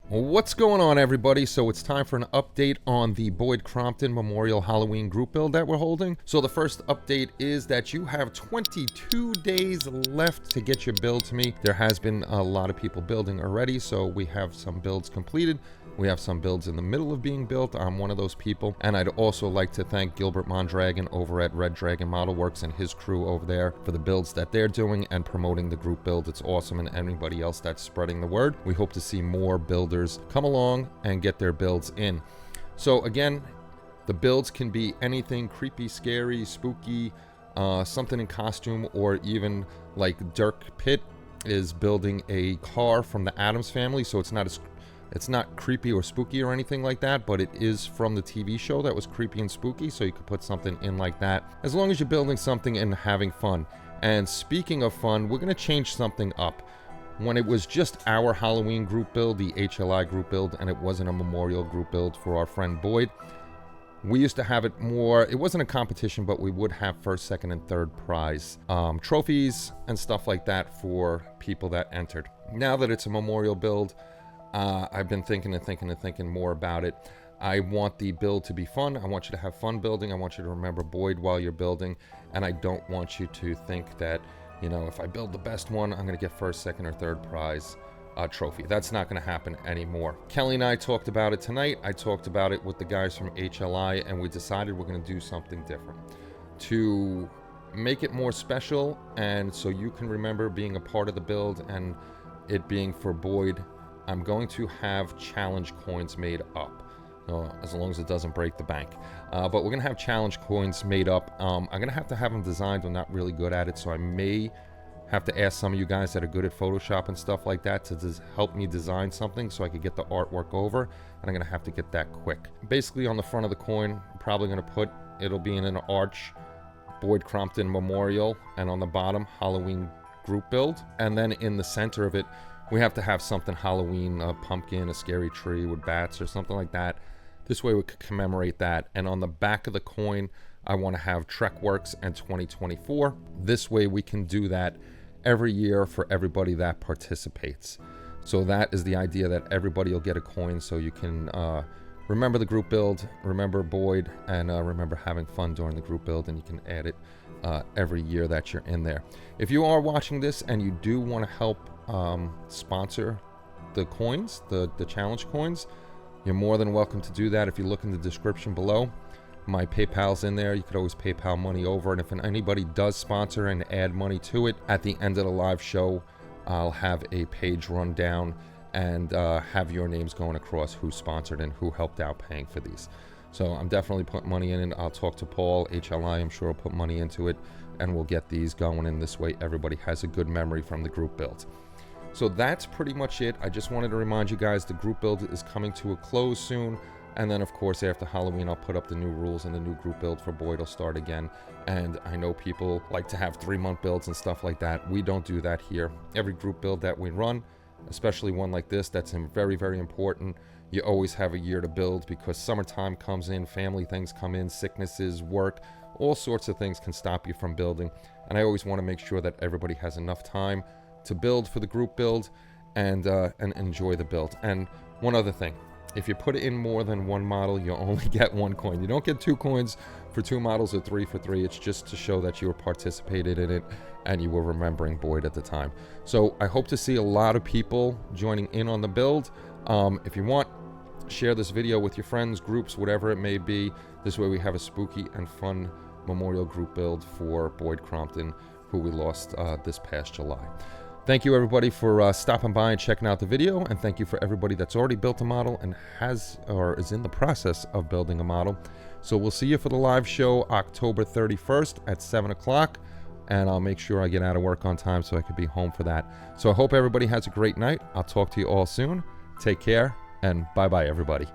What's going on, everybody? So it's time for an update on the Boyd Crompton Memorial Halloween group build that we're holding. So the first update is that you have 22 days left to get your build to me. There has been a lot of people building already, so we have some builds completed. We have some builds in the middle of being built. I'm one of those people. And I'd also like to thank Gilbert Mondragon over at Red Dragon Model Works and his crew over there for the builds that they're doing and promoting the group build. It's awesome, and anybody else that's spreading the word. We hope to see more builders come along and get their builds in. So again, the builds can be anything creepy, scary, spooky, something in costume, or even like Dirk Pitt is building a car from the Addams Family, so it's not creepy or spooky or anything like that, but it is from the TV show that was creepy and spooky, so you could put something in like that, as long as you're building something and having fun. And speaking of fun, we're going to change something up. When it was just our Halloween group build, the HLI group build, and it wasn't a memorial group build for our friend Boyd, we used to have it more, it wasn't a competition, but we would have first, second, and third prize trophies and stuff like that for people that entered. Now that it's a memorial build, I've been thinking more about it. I want the build to be fun. I want you to have fun building. I want you to remember Boyd while you're building. And I don't want you to think that, you know, if I build the best one, I'm going to get first, second, or third prize trophy. That's not going to happen anymore. Kelly and I talked about it tonight. I talked about it with the guys from HLI, and we decided we're going to do something different to make it more special, and so you can remember being a part of the build and it being for Boyd. I'm going to have challenge coins made up, as long as it doesn't break the bank. But we're going to have challenge coins made up. I'm going to have them designed. I'm not really good at it, so I may have to ask some of you guys that are good at Photoshop and stuff like that to help me design something so I could get the artwork over, and I'm going to have to get that quick. Basically, on the front of the coin, I'm probably going to put, it'll be in an arch, Boyd Crompton Memorial, and on the bottom, Halloween group build. And then in the center of it, we have to have something Halloween, a pumpkin, a scary tree with bats or something like that. This way we could commemorate that. And on the back of the coin, I want to have Trekworks and 2024. This way we can do that every year for everybody that participates. So that is the idea, that everybody will get a coin so you can remember the group build, remember Boyd, and remember having fun during the group build, and you can add it every year that you're in there. If you are watching this and you do want to help sponsor the coins, the challenge coins, you're more than welcome to do that. If you look in the description below, my PayPal's in there. You could always PayPal money over, and if anybody does sponsor and add money to it, at the end of the live show, I'll have a page run down and have your names going across who sponsored and who helped out paying for these. So I'm definitely putting money in it. I'll talk to Paul, HLI, I'm sure will put money into it, and we'll get these going, and this way everybody has a good memory from the group build. So that's pretty much it. I just wanted to remind you guys the group build is coming to a close soon, and then of course after Halloween I'll put up the new rules, and the new group build for Boyd will start again. And I know people like to have 3-month builds and stuff like that. We don't do that here. Every group build that we run, especially one like this that's very, very important, you always have a year to build, because summertime comes in, family things come in, sicknesses, work, all sorts of things can stop you from building. And I always want to make sure that everybody has enough time to build for the group build and enjoy the build. And one other thing, if you put in more than one model, you only get 1 coin. You don't get 2 coins for 2 models or 3 for 3. It's just to show that you participated in it and you were remembering Boyd at the time. So I hope to see a lot of people joining in on the build. If you want, share this video with your friends, groups, whatever it may be. This way we have a spooky and fun memorial group build for Boyd Crompton, who we lost this past July. Thank you everybody for stopping by and checking out the video, and thank you for everybody that's already built a model and has or is in the process of building a model. So we'll see you for the live show October 31st at 7 o'clock, and I'll make sure I get out of work on time so I could be home for that. So I hope everybody has a great night. I'll talk to you all soon. Take care, and bye-bye everybody.